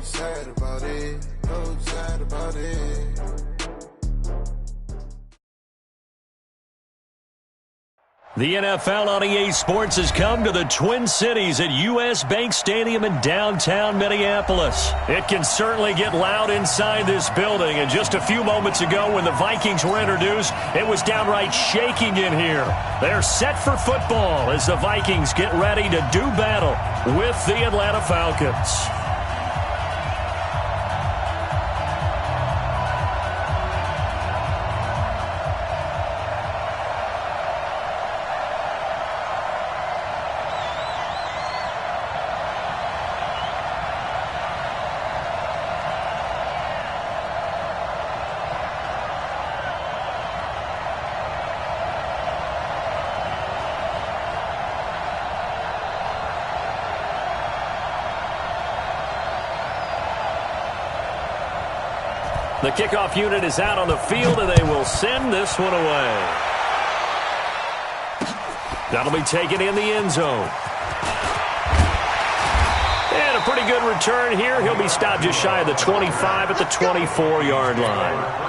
sad about it, so sad about it. The NFL on EA Sports has come to the Twin Cities at U.S. Bank Stadium in downtown Minneapolis. It can certainly get loud inside this building, and just a few moments ago when the Vikings were introduced, it was downright shaking in here. They're set for football as the Vikings get ready to do battle with the Atlanta Falcons. The kickoff unit is out on the field, and they will send this one away. That'll be taken in the end zone. And a pretty good return here. He'll be stopped just shy of the 25 at the 24-yard line.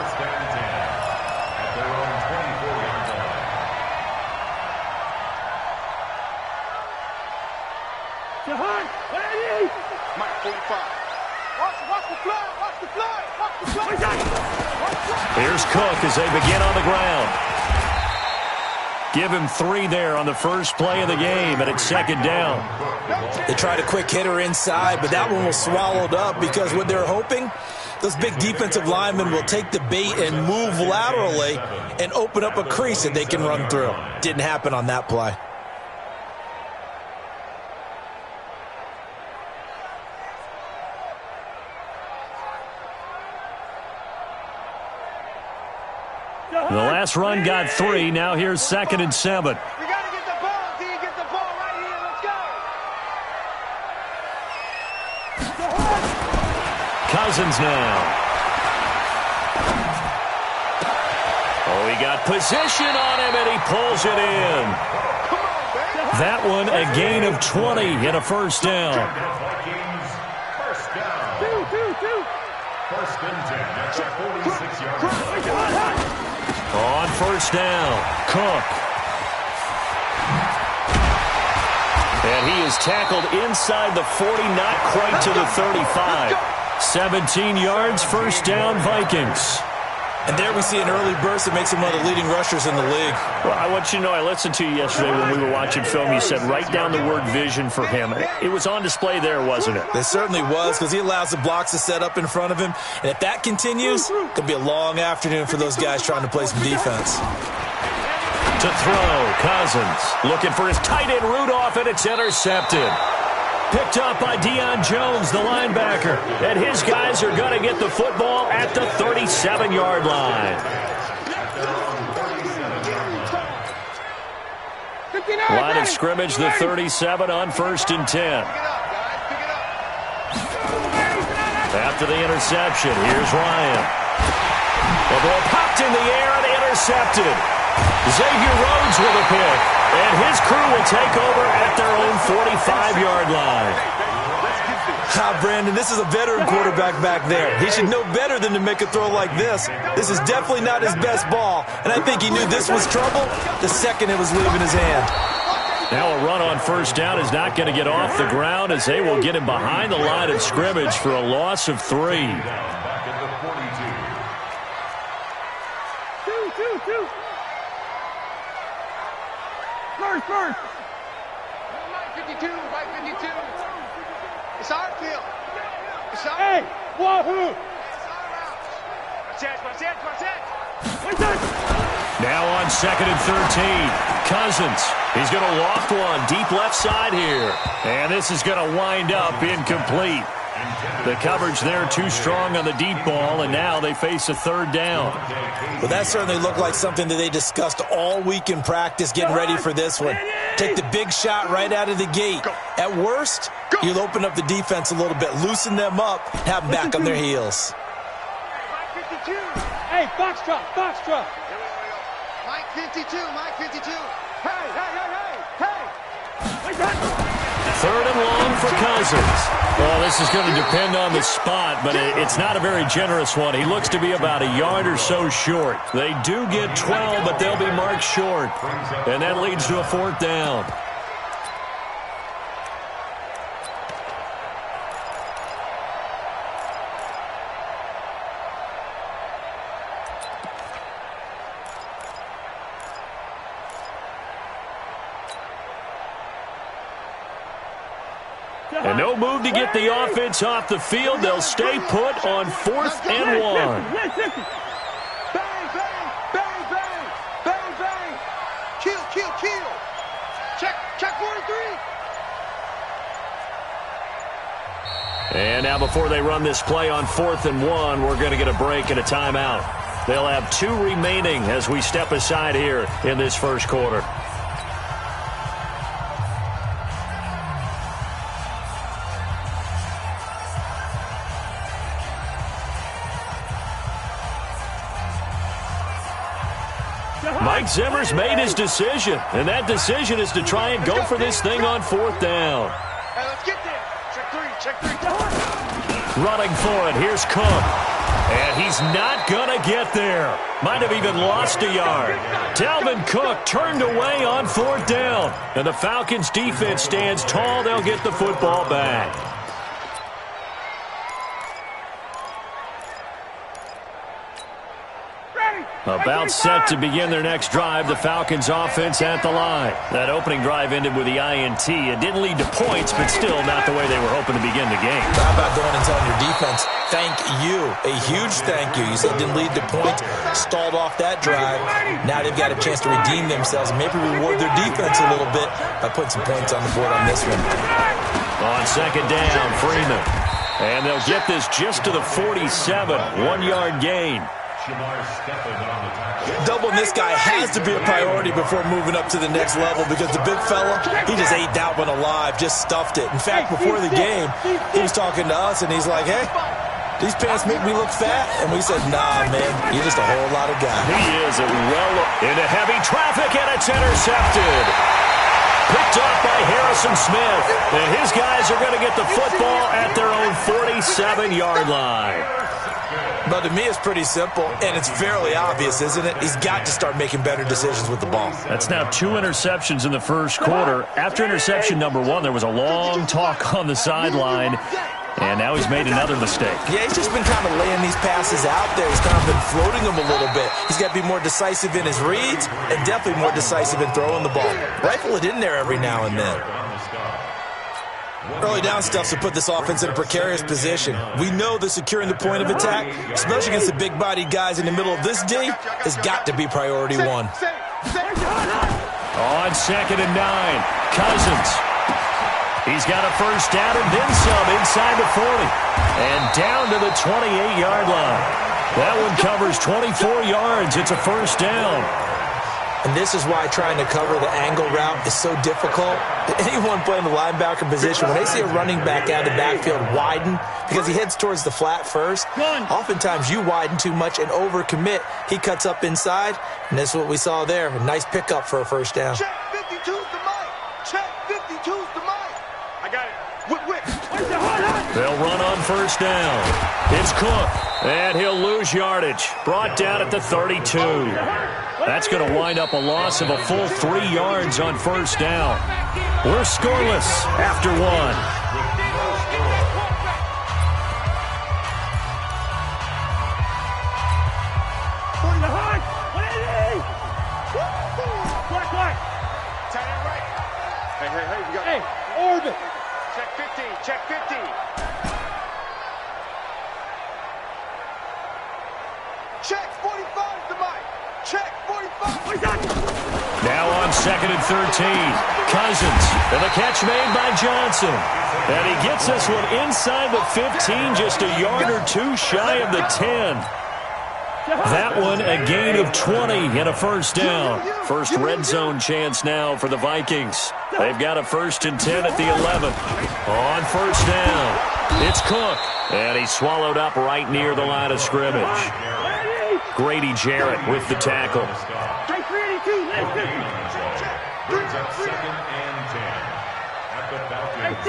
Here's Cook as they begin on the ground. Give him 3 there on the first play of the game, and it's second down. They tried a quick hitter inside, but that one was swallowed up because what they're hoping, those big defensive linemen will take the bait and move laterally and open up a crease that they can run through. Didn't happen on that play. The last run got 3. Now here's 2nd and 7. We got to get the ball. Until you get the ball right here. Let's go. Cousins now. Oh, he got position on him, and he pulls it in. That one a gain of 20 and a first down. First and 10 at the 46-yard line. On first down, Cook. And he is tackled inside the 40, not quite to the 35. 17 yards, first down, Vikings. And there we see an early burst that makes him one of the leading rushers in the league. Well, I want you to know, I listened to you yesterday when we were watching film. You said write down the word vision for him. It was on display there, wasn't it? It certainly was, because he allows the blocks to set up in front of him. And if that continues, it could be a long afternoon for those guys trying to play some defense. To throw, Cousins. Looking for his tight end, Rudolph, and it's intercepted. Picked up by Deion Jones, the linebacker. And his guys are going to get the football at the 37-yard line. Line of scrimmage, the 37 on first and 10. After the interception, here's Ryan. The ball popped in the air and intercepted. Xavier Rhodes with a pick, and his crew will take over at their own 45-yard line. Brandon, this is a veteran quarterback back there. He should know better than to make a throw like this. This is definitely not his best ball, and I think he knew this was trouble the second it was leaving his hand. Now a run on first down is not going to get off the ground as they will get him behind the line of scrimmage for a loss of 3. First. Mike 52. It's our field. It's our Hey, wahoo! Now on 2nd and 13. Cousins. He's going to loft one deep left side here. And this is going to wind up incomplete. The coverage there too strong on the deep ball, and now they face a third down. Well, that certainly looked like something that they discussed all week in practice, getting ready for this one. Take the big shot right out of the gate. At worst, you'll open up the defense a little bit, loosen them up, have them back on their heels. Hey, box drop. Mike 52. Hey. 3rd and long for Cousins. Well, this is going to depend on the spot, but it's not a very generous one. He looks to be about a yard or so short. They do get 12, but they'll be marked short. And that leads to a 4th down. And no move to get the offense off the field. They'll stay put on 4th and 1. Bang, bang, bang, bang, bang, bang. Kill, kill, kill. Check 43. And now before they run this play on 4th and 1, we're going to get a break and a timeout. They'll have 2 remaining as we step aside here in this first quarter. Mike Zimmer's made his decision, and that decision is to try and go for this thing on 4th down. Hey, let's get there. Check 3. Running for it, here's Cook. And he's not going to get there. Might have even lost a yard. Dalvin Cook turned away on 4th down. And the Falcons' defense stands tall. They'll get the football back. About set to begin their next drive, the Falcons offense at the line. That opening drive ended with the INT. It didn't lead to points, but still not the way they were hoping to begin the game. How about going and telling your defense, thank you, a huge thank you. You said it didn't lead to points, stalled off that drive. Now they've got a chance to redeem themselves and maybe reward their defense a little bit by putting some points on the board on this one. On 2nd down, Freeman. And they'll get this just to the 47, 1-yard gain. Doubling this guy has to be a priority before moving up to the next level because the big fella, he just ate that one alive, just stuffed it. In fact, before the game, he was talking to us, and he's like, hey, these pants make me look fat. And we said, nah, man, you're just a whole lot of guy. He is well into heavy traffic, and it's intercepted. Picked off by Harrison Smith. And his guys are going to get the football at their own 47-yard line. But to me, it's pretty simple, and it's fairly obvious, isn't it? He's got to start making better decisions with the ball. That's now 2 interceptions in the first quarter. After interception number 1, there was a long talk on the sideline, and now he's made another mistake. Yeah, he's just been kind of laying these passes out there. He's kind of been floating them a little bit. He's got to be more decisive in his reads and definitely more decisive in throwing the ball. Rifle it in there every now and then. Early down stuff to put this offense in a precarious position. We know that securing the point of attack, especially against the big-bodied guys in the middle of this D, has got to be priority 1. On 2nd and 9, Cousins. He's got a first down and then some inside the 40. And down to the 28-yard line. That one covers 24 yards. It's a first down. And this is why trying to cover the angle route is so difficult. Anyone playing the linebacker position, when they see a running back out of the backfield widen because he heads towards the flat first, oftentimes you widen too much and overcommit. He cuts up inside, and that's what we saw there. A nice pickup for a first down. Check 52's the mic. Check 52's the mic. I got it. Whip. They'll run on first down. It's Cook, and he'll lose yardage. Brought down at the 32. That's going to wind up a loss of a full 3 yards on first down. We're scoreless after 1. Hey, orbit. Check 50. Check 45 the mic. Check 45. Now on 2nd and 13. Cousins. And the catch made by Johnson. And he gets this one inside the 15, just a yard or 2 shy of the 10. That one a gain of 20 and a first down. First red zone chance now for the Vikings. They've got a 1st and 10 at the 11. On first down, it's Cook. And he's swallowed up right near the line of scrimmage. Grady Jarrett with the tackle. Brings up 2nd and 10 at the Falcons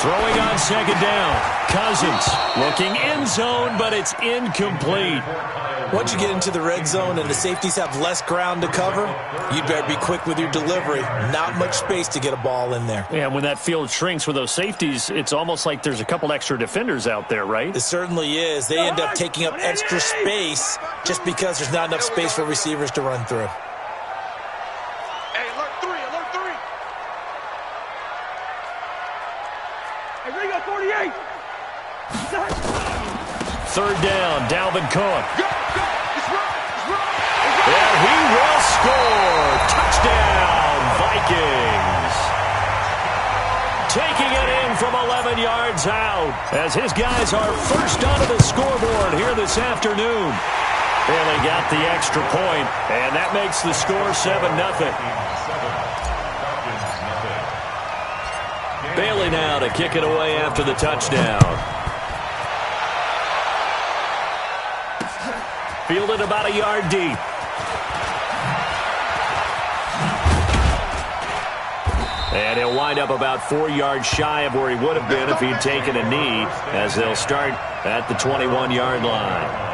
Throwing on second down. Cousins looking end zone, but it's incomplete. Once you get into the red zone and the safeties have less ground to cover, you'd better be quick with your delivery. Not much space to get a ball in there. Yeah, when that field shrinks with those safeties, it's almost like there's a couple extra defenders out there, right? It certainly is. They end up taking up extra space just because there's not enough space for receivers to run through. Hey, alert 3, alert 3. Hey, Ringo, 48. Third down, Dalvin Cook. Go, go. It's right, it's right. And he will score. Touchdown, Vikings. Taking it in from 11 yards out as his guys are first onto the scoreboard here this afternoon. Bailey got the extra point, and that makes the score 7-0. Bailey now to kick it away after the touchdown. Fielded about a yard deep. And he'll wind up about 4 yards shy of where he would have been if he'd taken a knee, as they'll start at the 21-yard line.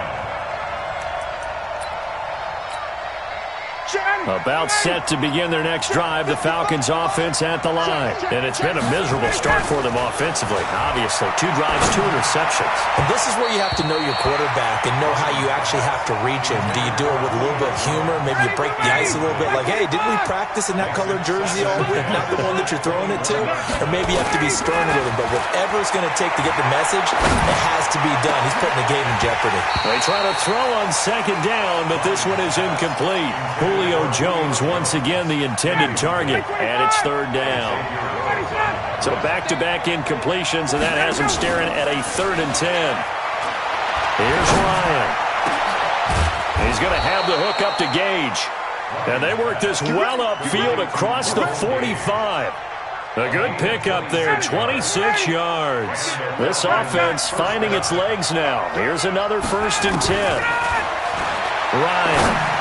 About set to begin their next drive, the Falcons offense at the line. And it's been a miserable start for them offensively. Obviously, 2 drives, 2 interceptions. And this is where you have to know your quarterback and know how you actually have to reach him. Do you do it with a little bit of humor? Maybe you break the ice a little bit like, hey, didn't we practice in that colored jersey all week? Not the one that you're throwing it to? Or maybe you have to be stern with him. But whatever it's going to take to get the message, it has to be done. He's putting the game in jeopardy. They try to throw on second down, but this one is incomplete. Julio Jones once again the intended target, and it's third down. So back-to-back incompletions, and that has him staring at a 3rd and 10. Here's Ryan. He's going to have the hook up to Gage. And they work this well upfield across the 45. A good pickup there, 26 yards. This offense finding its legs now. Here's another 1st and 10. Ryan.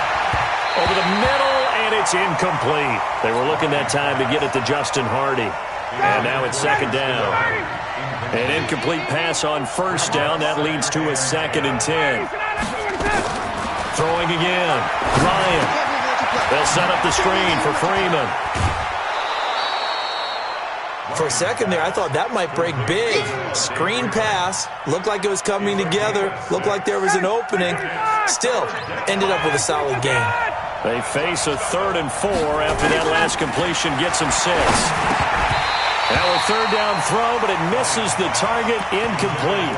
Over the middle, and it's incomplete. They were looking that time to get it to Justin Hardy. And now it's second down. An incomplete pass on 1st down. That leads to a 2nd and 10. Throwing again. Ryan. They'll set up the screen for Freeman. For a second there, I thought that might break big. Screen pass. Looked like it was coming together. Looked like there was an opening. Still, ended up with a solid game. They face a 3rd and 4 after that last completion gets them 6. Now a 3rd down throw, but it misses the target, incomplete.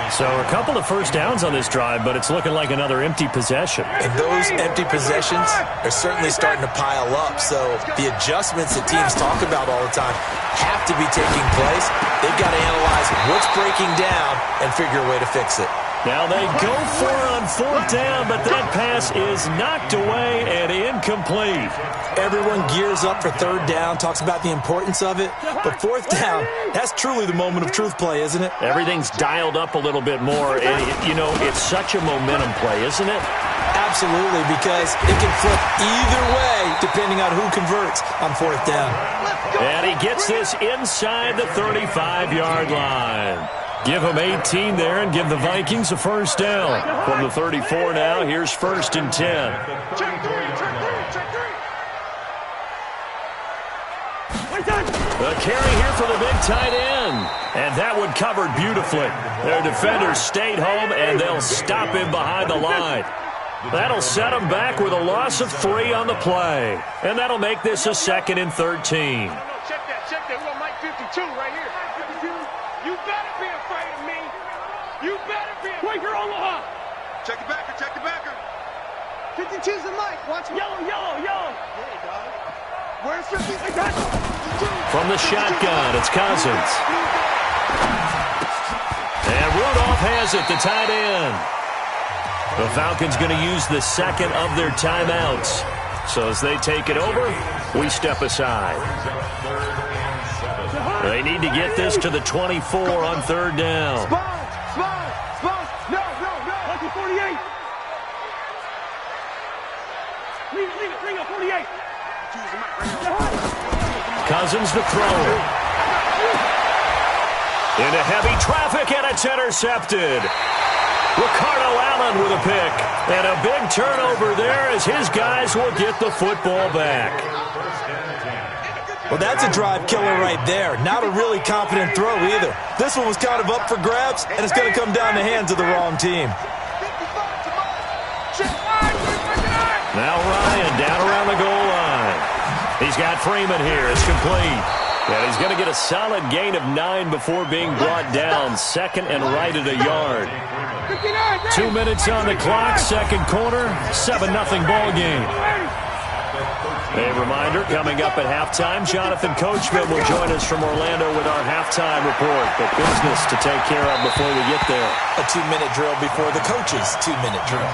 So a couple of 1st downs on this drive, but it's looking like another empty possession. And those empty possessions are certainly starting to pile up. So the adjustments that teams talk about all the time have to be taking place. They've got to analyze what's breaking down and figure a way to fix it. Now they go for it on 4th down, but that pass is knocked away and incomplete. Everyone gears up for 3rd down, talks about the importance of it. But 4th down, that's truly the moment of truth play, isn't it? Everything's dialed up a little bit more. And, you know, it's such a momentum play, isn't it? Absolutely, because it can flip either way depending on who converts on 4th down. And he gets this inside the 35-yard line. Give them 18 there and give the Vikings a 1st down. From the 34 now, here's 1st and 10. Check 3, check 3, check 3. The carry here for the big tight end. And that one covered beautifully. Their defenders stayed home, and they'll stop him behind the line. That'll set them back with a loss of 3 on the play. And that'll make this a 2nd and 13. No, check that. We got Mike 52 right here. 52. You better be afraid of me. You better be afraid. Quaker Omaha. Check the backer. 52's the Mike. Watch yellow. Hey, dog. Where's 50? From the shotgun, it's Cousins. And Rudolph has it, the tight end. The Falcons going to use the 2nd of their timeouts. So as they take it over, we step aside. They need to get this to the 24 on 3rd down. Spawn. No. Lucky 48. Leave it, 48. Cousins to throw. Into heavy traffic, and it's intercepted. Ricardo Allen with a pick. And a big turnover there as his guys will get the football back. Well, that's a drive killer right there. Not a really confident throw either. This one was kind of up for grabs, and it's going to come down the hands of the wrong team. Now Ryan down around the goal line. He's got Freeman here. It's complete. And he's going to get a solid gain of 9 before being brought down. Second and right at a yard. 2 minutes on the clock, second quarter, 7-0 ball game. A reminder, coming up at halftime, Jonathan Coachman will join us from Orlando with our halftime report. But business to take care of before we get there. A 2-minute drill before the coach's 2-minute drill.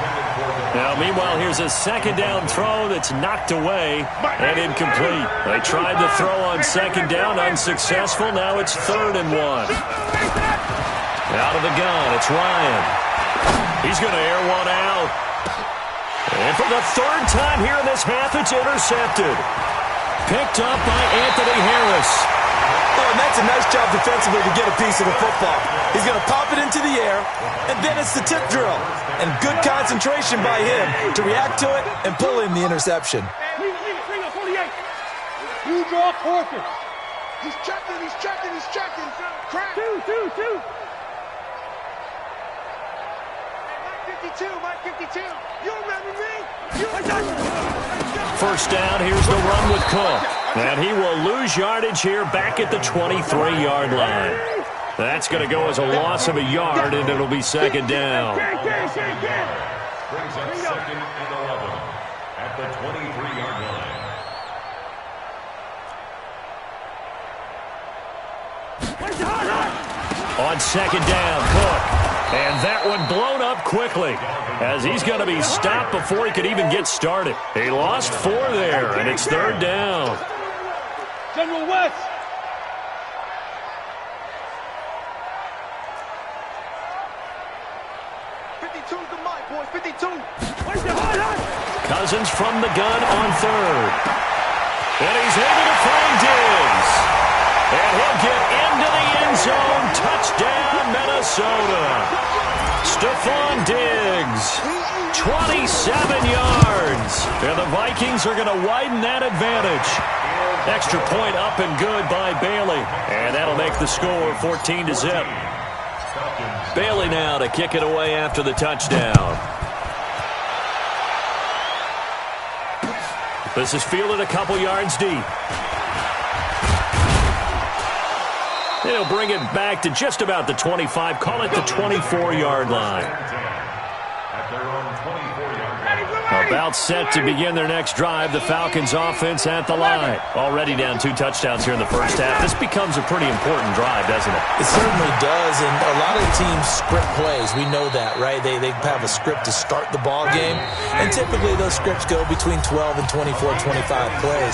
Now, meanwhile, here's a second down throw that's knocked away and incomplete. They tried the throw on second down, unsuccessful. Now it's 3rd and 1. Out of the gun, it's Ryan. He's going to air one out. And for the 3rd time here in this half, it's intercepted. Picked up by Anthony Harris. Oh, and that's a nice job defensively to get a piece of the football. He's going to pop it into the air, and then it's the tip drill. And good concentration by him to react to it and pull in the interception. You draw Corker. He's checking. Crack. Two. Mike 52. You remember me? First down, here's the run with Cook. And he will lose yardage here back at the 23-yard line. That's going to go as a loss of a yard, and it'll be second down. Brings up 2nd and 11 at the 23-yard line. On second down, Cook. And that one blown up quickly as he's going to be stopped before he could even get started. He lost 4 there, and it's 3rd down. General West. Boys, 52. Cousins from the gun on 3rd. And he's able to find Diggs. And he'll get into the end zone. Touchdown, Minnesota. Stephon Diggs, 27 yards. And the Vikings are going to widen that advantage. Extra point up and good by Bailey. And that'll make the score 14-0. Bailey now to kick it away after the touchdown. This is fielded a couple yards deep. They'll bring it back to just about the 25. Call it the 24-yard line. About set to begin their next drive. The Falcons offense at the line. Already down 2 touchdowns here in the first half. This becomes a pretty important drive, doesn't it? It certainly does, and a lot of teams script plays. We know that, right? They have a script to start the ball game, and typically those scripts go between 12 and 24, 25 plays.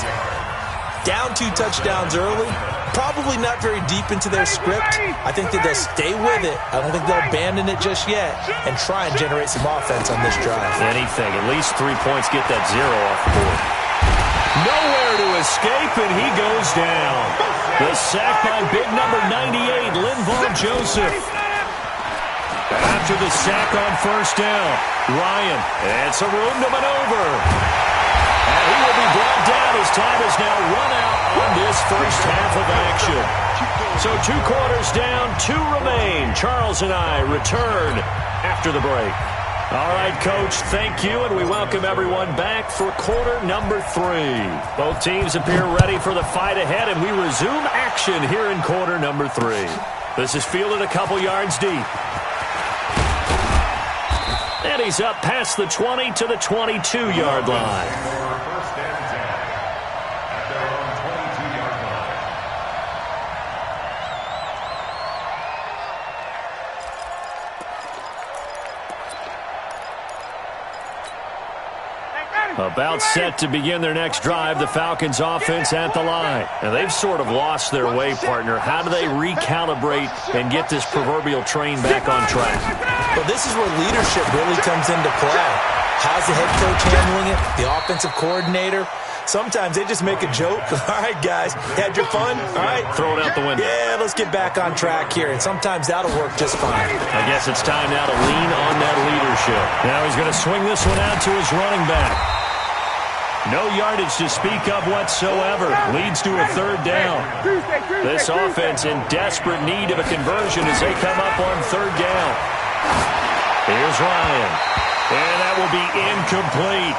Down 2 touchdowns early, probably not very deep into their script. I think that they'll stay with it. I don't think they'll abandon it just yet and try and generate some offense on this drive. Anything. At least 3 points. Get that 0 off the board. Nowhere to escape, and he goes down. The sack by big number 98, Linval Joseph. After the sack on first down, Ryan, and some room to maneuver. And he will be brought down as time is now run out on this first half of action. So 2 quarters down, 2 remain. Charles and I return after the break. All right, Coach, thank you, and we welcome everyone back for quarter number 3. Both teams appear ready for the fight ahead, and we resume action here in quarter number 3. This is fielded a couple yards deep. And he's up past the 20 to the 22-yard line. About set to begin their next drive, the Falcons offense at the line. And they've sort of lost their way, partner. How do they recalibrate and get this proverbial train back on track? Well, this is where leadership really comes into play. How's the head coach handling it? The offensive coordinator? Sometimes they just make a joke. All right, guys, had your fun? All right. Throw it out the window. Yeah, let's get back on track here, and sometimes that'll work just fine. I guess it's time now to lean on that leadership. Now he's going to swing this one out to his running back. No yardage to speak of whatsoever. Leads to a third down. This offense in desperate need of a conversion as they come up on third down. Here's Ryan. And that will be incomplete.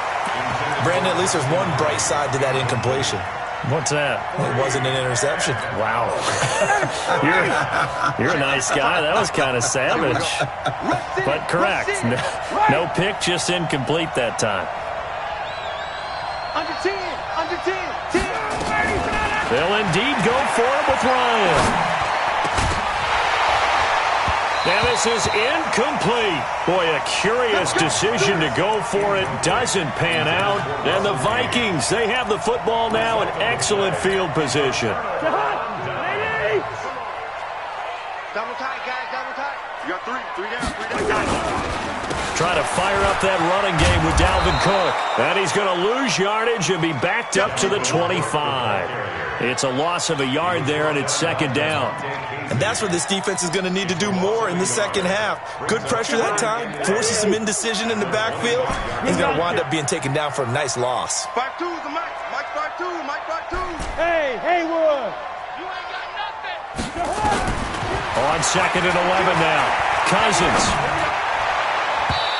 Brandon, at least there's one bright side to that incompletion. What's that? It wasn't an interception. Wow. You're a nice guy. That was kind of savage. But correct. No pick, just incomplete that time. Under 10, under 10, 10. They'll indeed go for it with Ryan. Now this is incomplete. Boy, a curious decision to go for it. Doesn't pan out. And the Vikings, they have the football now in excellent field position. Double tight, guys, double tight. You got three down. Trying to fire up that running game with Dalvin Cook. And he's going to lose yardage and be backed up to the 25. It's a loss of a yard there, and it's second down. And that's what this defense is going to need to do more in the second half. Good pressure that time, forces some indecision in the backfield. He's going to wind up being taken down for a nice loss. 5-2 is the Mike. Mike 5-2. Mike 5-2. Hey, Haywood. You ain't got nothing. On second and 11 now. Cousins.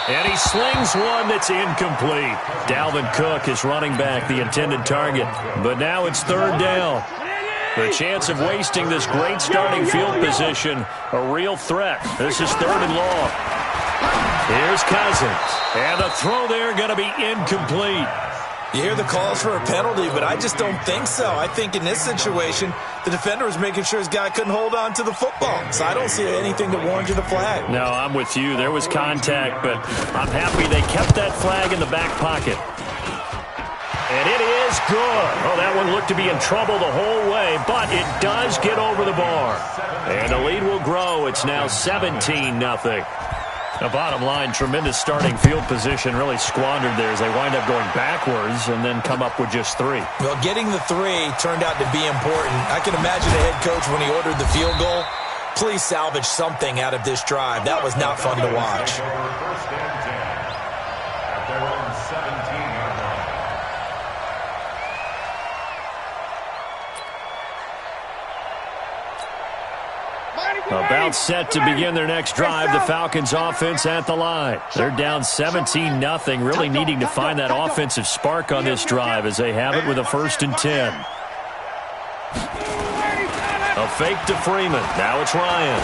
And he slings one that's incomplete. Dalvin Cook is running back, the intended target. But now it's third down. The chance of wasting this great starting field position, a real threat. This is third and long. Here's Cousins. And the throw there going to be incomplete. You hear the calls for a penalty, but I just don't think so. I think in this situation, the defender was making sure his guy couldn't hold on to the football. So I don't see anything that warranted a flag. No, I'm with you. There was contact, but I'm happy they kept that flag in the back pocket. And it is good. Oh, that one looked to be in trouble the whole way, but it does get over the bar. And the lead will grow. It's now 17-0. The bottom line, tremendous starting field position, really squandered there as they wind up going backwards and then come up with just 3. Well, getting the 3 turned out to be important. I can imagine the head coach when he ordered the field goal. Please salvage something out of this drive. That was not fun to watch. About set to begin their next drive, the Falcons offense at the line. They're down 17-0, really needing to find that offensive spark on this drive as they have it with a 1st and 10. A fake to Freeman. Now it's Ryan.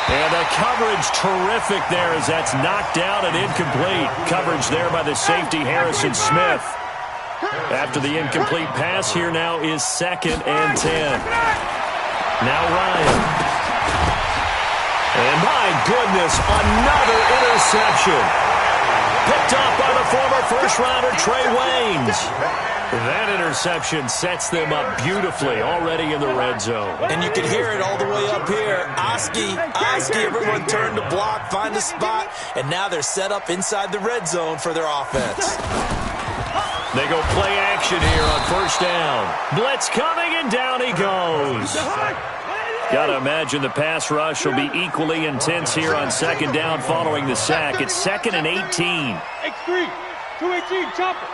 And the coverage terrific there as that's knocked down and incomplete. Coverage there by the safety Harrison Smith. After the incomplete pass, here now is 2nd and 10. Now Ryan. And my goodness, another interception. Picked up by the former first-rounder Trey Waynes. That interception sets them up beautifully already in the red zone. And you can hear it all the way up here. Oski, everyone turned to block, find a spot, and now they're set up inside the red zone for their offense. They go play action here on 1st down. Blitz coming, and down he goes. Got to imagine the pass rush will be equally intense here on 2nd down following the sack. It's 2nd and 18. X3, 218, chopper.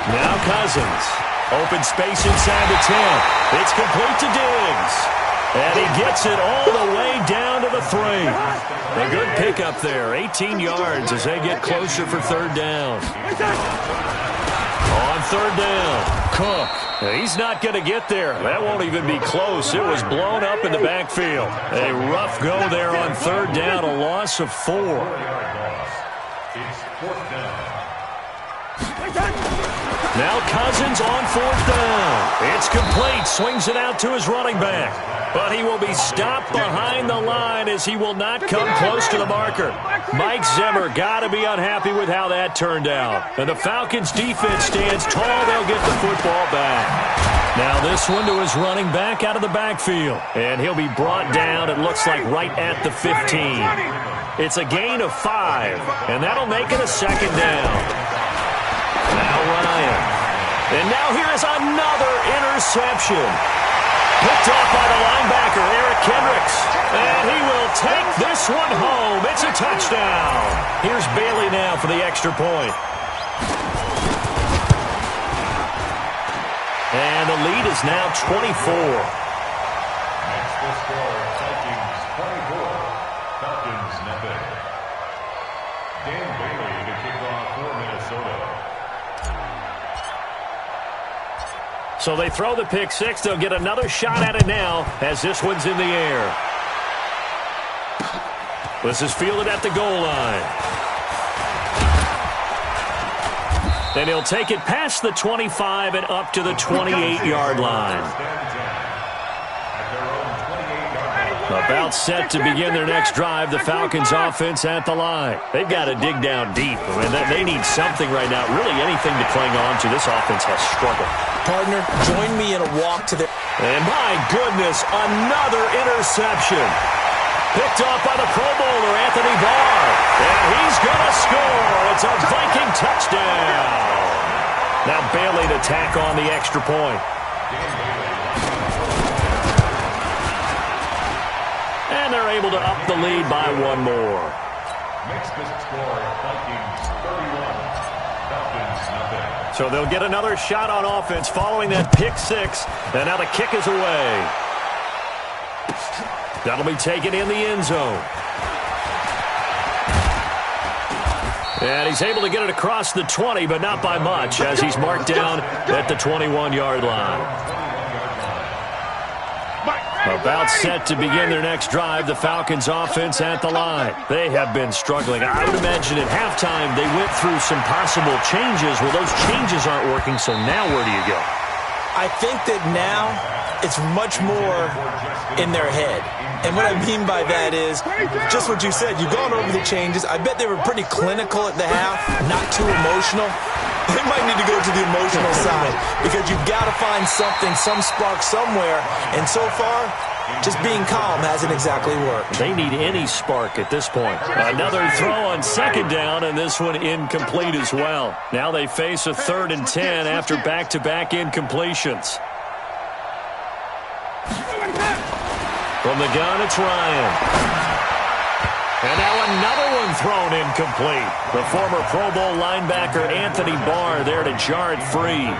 Now Cousins. Open space inside the 10. It's complete to Diggs. And he gets it all the way down to the 3. A good pickup there. 18 yards as they get closer for 3rd down. On 3rd down, Cook. He's not going to get there. That won't even be close. It was blown up in the backfield. A rough go there on 3rd down, a loss of 4. Now Cousins on 4th down. It's complete. Swings it out to his running back. But he will be stopped behind the line as he will not come close to the marker. Mike Zimmer got to be unhappy with how that turned out. And the Falcons defense stands tall. They'll get the football back. Now this one to his running back out of the backfield. And he'll be brought down, it looks like, right at the 15. It's a gain of 5, and that'll make it a second down. Now Ryan. And now here is another interception. Picked off by the linebacker, Eric Kendricks. And he will take this one home. It's a touchdown. Here's Bailey now for the extra point. And the lead is now 24. Next to score, Vikings 24, Falcons nothing. Dan Bailey to kick off for Minnesota. So they throw the pick six. They'll get another shot at it now as this one's in the air. This is fielded at the goal line. And he'll take it past the 25 and up to the 28-yard line. About set to begin their next drive, the Falcons offense at the line. They've got to dig down deep. I mean, they need something right now, really anything to cling on to. This offense has struggled. Partner, join me in a walk to the... And my goodness, another interception. Picked off by the Pro Bowler, Anthony Barr. And he's going to score. It's a Viking touchdown. Now Bailey to tack on the extra point. And they're able to up the lead by one more. Next to score, Vikings 31, Falcons nothing. So they'll get another shot on offense following that pick six. And now the kick is away. That'll be taken in the end zone. And he's able to get it across the 20, but not by much, as he's marked down at the 21-yard line. About set to begin their next drive, the Falcons offense at the line. They have been struggling. I would imagine at halftime they went through some possible changes. Well, those changes aren't working, so now where do you go? I think that now it's much more in their head. And what I mean by that is just what you said. You've gone over the changes. I bet they were pretty clinical at the half, not too emotional. They might need to go to the emotional side because you've got to find something, some spark somewhere. And so far, just being calm hasn't exactly worked. They need any spark at this point. Another throw on second down, and this one incomplete as well. Now they face a 3rd and 10 after back-to-back incompletions. From the gun, it's Ryan. And now another one thrown incomplete. The former Pro Bowl linebacker Anthony Barr there to jar it free.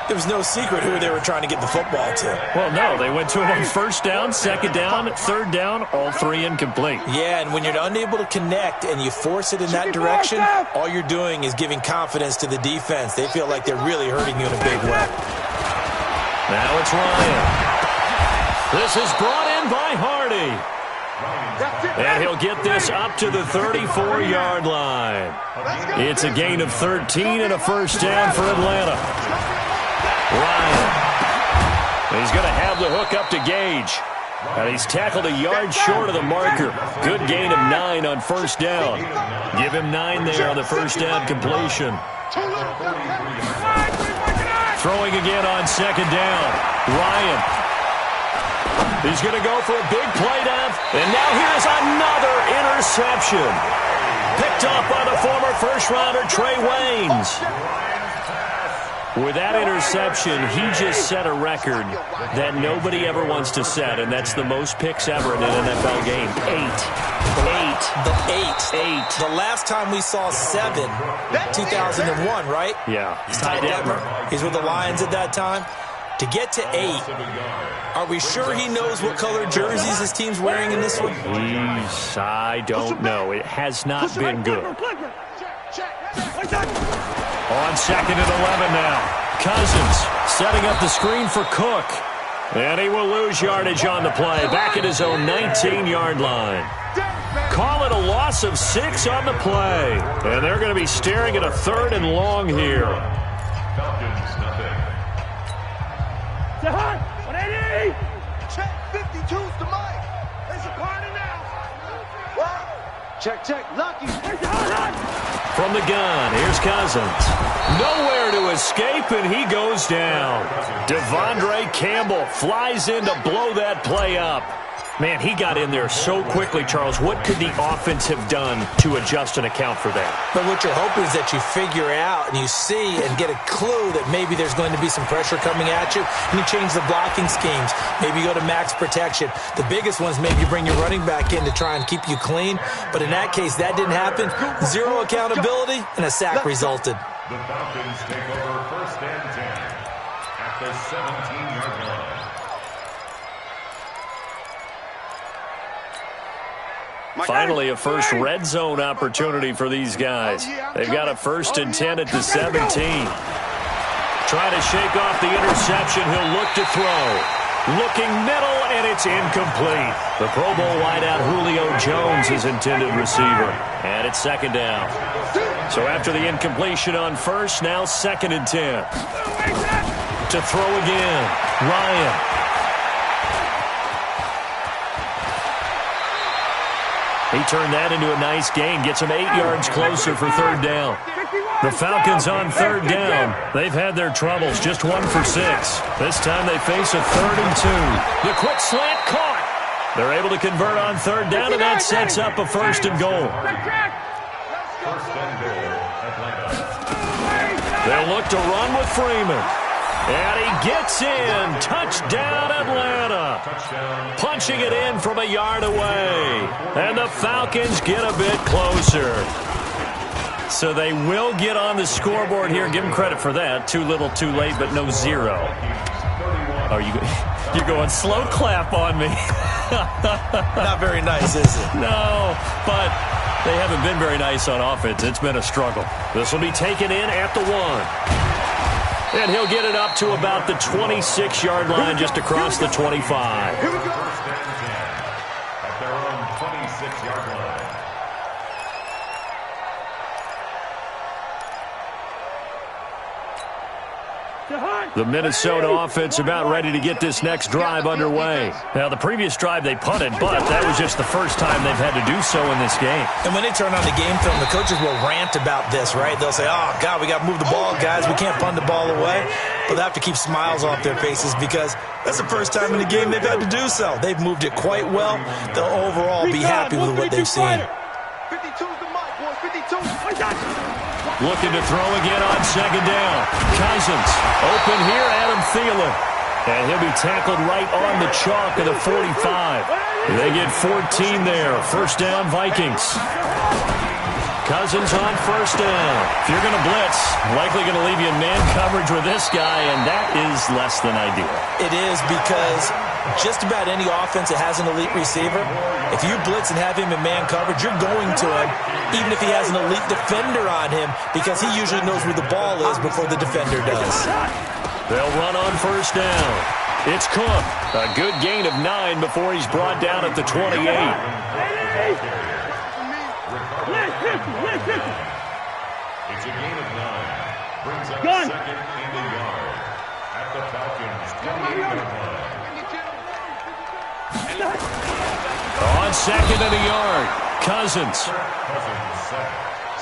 There was no secret who they were trying to get the football to. Well, no, they went to him on 1st down, 2nd down, 3rd down, all 3 incomplete. Yeah, and when you're unable to connect and you force it in that direction, all you're doing is giving confidence to the defense. They feel like they're really hurting you in a big way. Now it's Ryan. This is brought in by Hardy. And he'll get this up to the 34-yard line. It's a gain of 13 and a 1st down for Atlanta. Ryan. He's going to have the hook up to Gage. And he's tackled a yard short of the marker. Good gain of 9 on 1st down. Give him 9 there on the 1st down completion. Throwing again on 2nd down. Ryan. He's going to go for a big play down. And now here's another interception. Picked off by the former first-rounder Trey Waynes. With that interception, he just set a record that nobody ever wants to set, and that's the most picks ever in an NFL game. 8. The last time we saw 7, 2001, right? Yeah. He's Ty Detmer. He's with the Lions at that time. To get to 8, are we sure he knows what color jerseys his team's wearing in this one? I don't know. It has not been good. On 2nd and 11 now. Cousins setting up the screen for Cook. And he will lose yardage on the play. Back at his own 19-yard line. Call it a loss of 6 on the play. And they're going to be staring at a 3rd and long here. Falcons nothing. 180! Check 52's the mic. There's a party now. Check, Lucky. From the gun, here's Cousins. Nowhere there to escape, and he goes down. Devondre Campbell flies in to blow that play up. Man, he got in there so quickly, Charles. What could the offense have done to adjust and account for that? But what you're hoping is that you figure out and you see and get a clue that maybe there's going to be some pressure coming at you, and you change the blocking schemes. Maybe you go to max protection. The biggest ones, maybe you bring your running back in to try and keep you clean. But in that case, that didn't happen. Zero accountability, and a sack resulted. The Falcons take over 1st and 10 at the 17-yard line. Finally, a first red zone opportunity for these guys. They've got a 1st and 10 at the 17. Trying to shake off the interception. He'll look to throw. Looking middle, and it's incomplete. The Pro Bowl wideout Julio Jones is intended receiver. And it's 2nd down. So after the incompletion on 1st, now 2nd and 10. To throw again. Ryan. He turned that into a nice gain. Gets him 8 yards closer for 3rd down. The Falcons on 3rd down. They've had their troubles. Just 1 for 6. This time they face a 3rd and 2. The quick slant caught. They're able to convert on 3rd down, and that sets up a 1st and goal. 1st and goal, Atlanta. They'll look to run with Freeman. And he gets in. Touchdown, Atlanta. Punching it in from a yard away. And the Falcons get a bit closer. So they will get on the scoreboard here. Give them credit for that. Too little, too late, but no 0. Oh, you're going slow clap on me. Not very nice, is it? No, but they haven't been very nice on offense. It's been a struggle. This will be taken in at the 1. And he'll get it up to about the 26-yard line, just across the 25. 1st and 10 at their own 26-yard line. The Minnesota offense about ready to get this next drive underway. Now, the previous drive they punted, but that was just the first time they've had to do so in this game. And when they turn on the game film, the coaches will rant about this, right? They'll say, oh, God, we got to move the ball, guys. We can't punt the ball away. But they have to keep smiles off their faces because that's the first time in the game they've had to do so. They've moved it quite well. They'll overall be happy with what they've seen. 52's the mic, boy. 52. Looking to throw again on 2nd down. Cousins open here, Adam Thielen. And he'll be tackled right on the chalk of the 45. They get 14 there. 1st down, Vikings. Cousins on 1st down. If you're going to blitz, likely going to leave you in man coverage with this guy, and that is less than ideal. It is because just about any offense that has an elite receiver, if you blitz and have him in man coverage, you're going to him, even if he has an elite defender on him, because he usually knows where the ball is before the defender does. They'll run on 1st down. It's Cook. A good gain of 9 before he's brought down at the 28. It's a gain of 9. Brings up 2nd and a yard at the Falcons' 28-yard line. On 2nd and a yard, Cousins.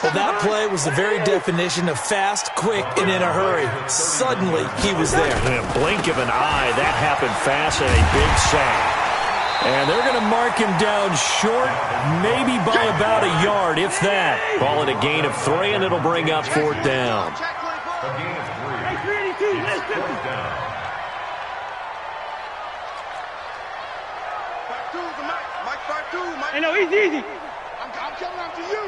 Well, that play was the very definition of fast, quick, and in a hurry. Suddenly, he was there. In a blink of an eye, that happened fast and a big sack. And they're going to mark him down short, maybe by about a yard, if that. Call it a gain of 3, and it'll bring up 4th down. A gain of 3. It's 4th down. 5-2's the mic. Mike 5-2. Mike. Hey, no, easy. I'm coming after you.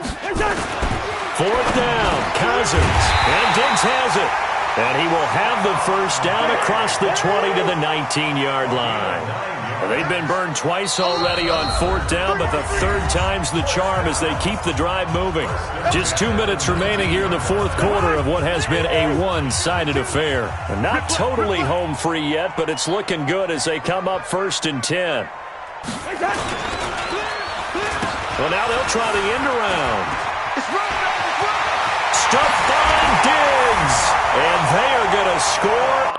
4th down, Cousins. And Diggs has it. And he will have the 1st down across the 20 to the 19-yard line. They've been burned twice already on 4th down, but the 3rd time's the charm as they keep the drive moving. Just 2 minutes remaining here in the 4th quarter of what has been a one-sided affair. And not totally home free yet, but it's looking good as they come up 1st and 10. Well, now they'll try the end around. Stuffed by Diggs. And they are going to score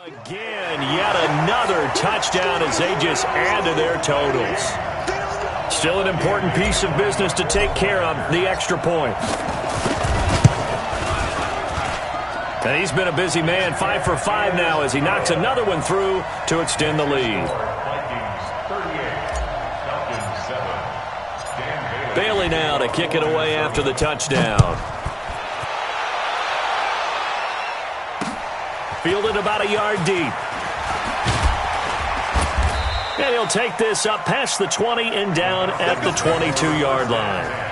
Again, yet another touchdown as they just add to their totals. Still an important piece of business to take care of, the extra point. And he's been a busy man, 5 for 5 now as he knocks another one through to extend the lead. Bailey now to kick it away after the touchdown. Fielded about a yard deep. And he'll take this up past the 20 and down at the 22-yard line.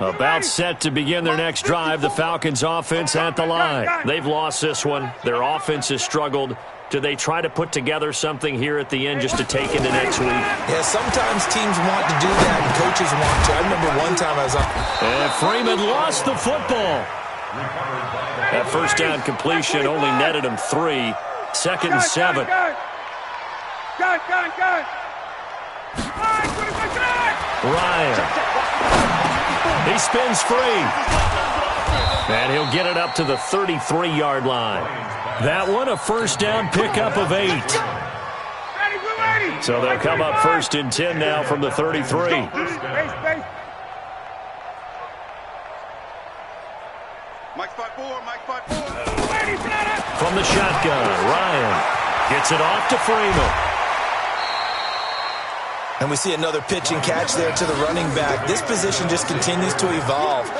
About set to begin their next drive, the Falcons offense at the line. They've lost this one. Their offense has struggled. Do they try to put together something here at the end just to take into next week? Yeah, sometimes teams want to do that and coaches want to. I remember one time I was on. And Freeman lost the football. That first down completion only netted him 3. Second and 7. Ryan. He spins free. And he'll get it up to the 33-yard line. That one, a first down pickup of 8. So they'll come up first and 10 now from the 33. From the shotgun, Ryan gets it off to Freeman. And we see another pitch and catch there to the running back. This position just continues to evolve.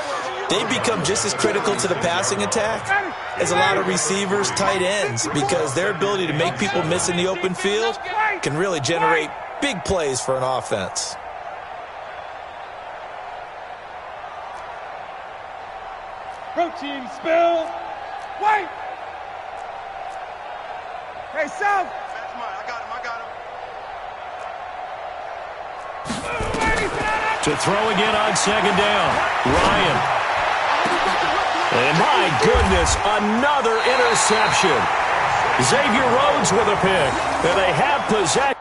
They become just as critical to the passing attack as a lot of receivers, tight ends, because their ability to make people miss in the open field can really generate big plays for an offense. Go team, spill. Wait. Hey, South. That's mine. I got him. To throw again on second down. Ryan. And my goodness, another interception. Xavier Rhodes with a pick. And they have possession.